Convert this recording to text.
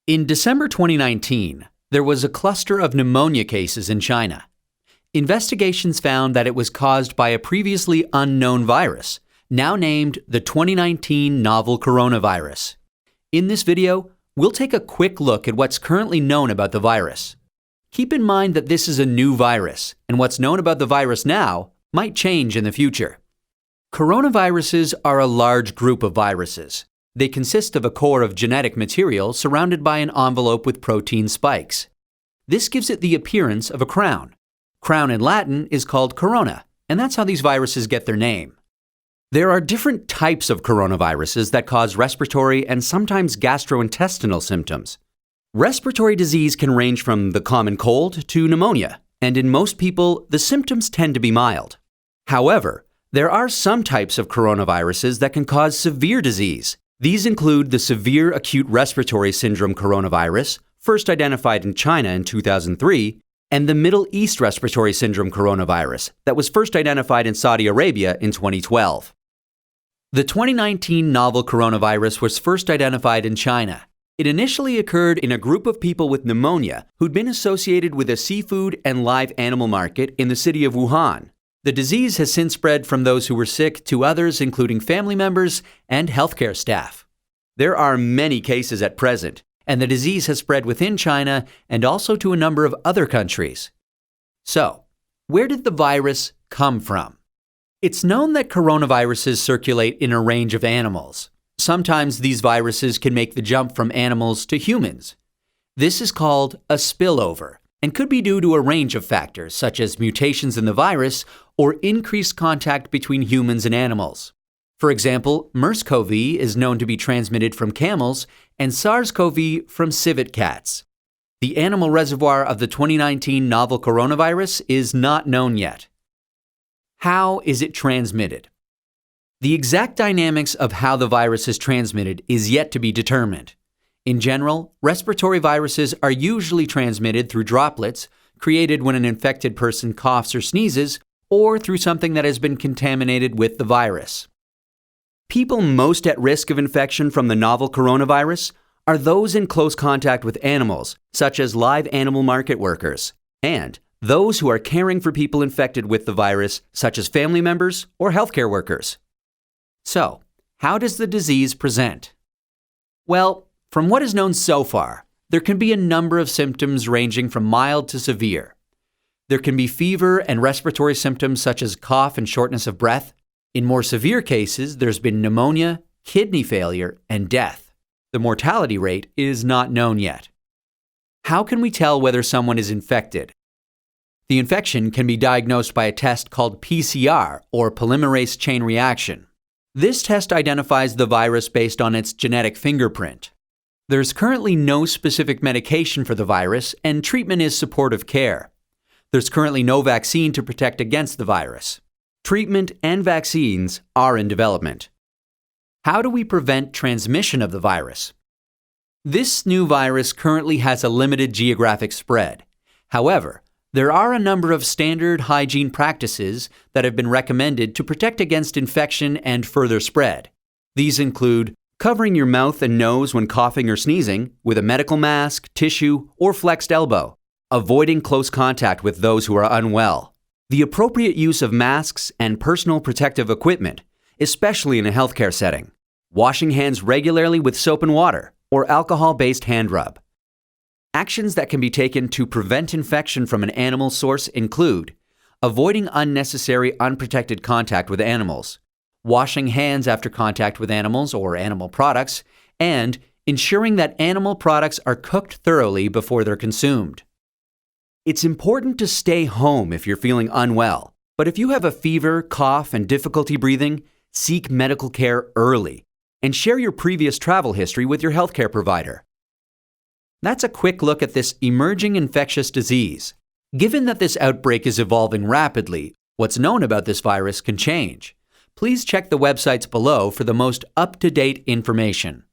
In December 2019, there was a cluster of pneumonia cases in China. Investigations found that it was caused by a previously unknown virus, now named the 2019 novel coronavirus. In this video, we'll take a quick look at what's currently known about the virus. Keep in mind that this is a new virus, and what's known about the virus now might change in the future. Coronaviruses are a large group of viruses. They consist of a core of genetic material surrounded by an envelope with protein spikes. This gives it the appearance of a crown. Crown in Latin is called corona, and that's how these viruses get their name. There are different types of coronaviruses that cause respiratory and sometimes gastrointestinal symptoms. Respiratory disease can range from the common cold to pneumonia, and in most people, the symptoms tend to be mild. However, there are some types of coronaviruses that can cause severe disease. These include the Severe Acute Respiratory Syndrome coronavirus, first identified in China in 2003, and the Middle East Respiratory Syndrome coronavirus that was first identified in Saudi Arabia in 2012. The 2019 novel coronavirus was first identified in China. It initially occurred in a group of people with pneumonia who'd been associated with a seafood and live animal market in the city of Wuhan. The disease has since spread from those who were sick to others, including family members and healthcare staff. There are many cases at present, and the disease has spread within China and also to a number of other countries. So, where did the virus come from? It's known that coronaviruses circulate in a range of animals. Sometimes these viruses can make the jump from animals to humans. This is called a spillover and could be due to a range of factors such as mutations in the virus or increased contact between humans and animals. For example, MERS-CoV is known to be transmitted from camels and SARS-CoV from civet cats. The animal reservoir of the 2019 novel coronavirus is not known yet. How is it transmitted? The exact dynamics of how the virus is transmitted is yet to be determined. In general, respiratory viruses are usually transmitted through droplets created when an infected person coughs or sneezes, or through something that has been contaminated with the virus. People most at risk of infection from the novel coronavirus are those in close contact with animals, such as live animal market workers, and those who are caring for people infected with the virus, such as family members or healthcare workers. So, how does the disease present? Well, from what is known so far, there can be a number of symptoms ranging from mild to severe. There can be fever and respiratory symptoms such as cough and shortness of breath. In more severe cases, there's been pneumonia, kidney failure, and death. The mortality rate is not known yet. How can we tell whether someone is infected? The infection can be diagnosed by a test called PCR, or polymerase chain reaction. This test identifies the virus based on its genetic fingerprint. There's currently no specific medication for the virus, and treatment is supportive care. There's currently no vaccine to protect against the virus. Treatment and vaccines are in development. How do we prevent transmission of the virus? This new virus currently has a limited geographic spread. However, there are a number of standard hygiene practices that have been recommended to protect against infection and further spread. These include covering your mouth and nose when coughing or sneezing with a medical mask, tissue, or flexed elbow. Avoiding close contact with those who are unwell. The appropriate use of masks and personal protective equipment, especially in a healthcare setting. Washing hands regularly with soap and water or alcohol-based hand rub. Actions that can be taken to prevent infection from an animal source include avoiding unnecessary unprotected contact with animals, washing hands after contact with animals or animal products, and ensuring that animal products are cooked thoroughly before they're consumed. It's important to stay home if you're feeling unwell, but if you have a fever, cough, and difficulty breathing, seek medical care early and share your previous travel history with your healthcare provider. That's a quick look at this emerging infectious disease. Given that this outbreak is evolving rapidly, what's known about this virus can change. Please check the websites below for the most up-to-date information.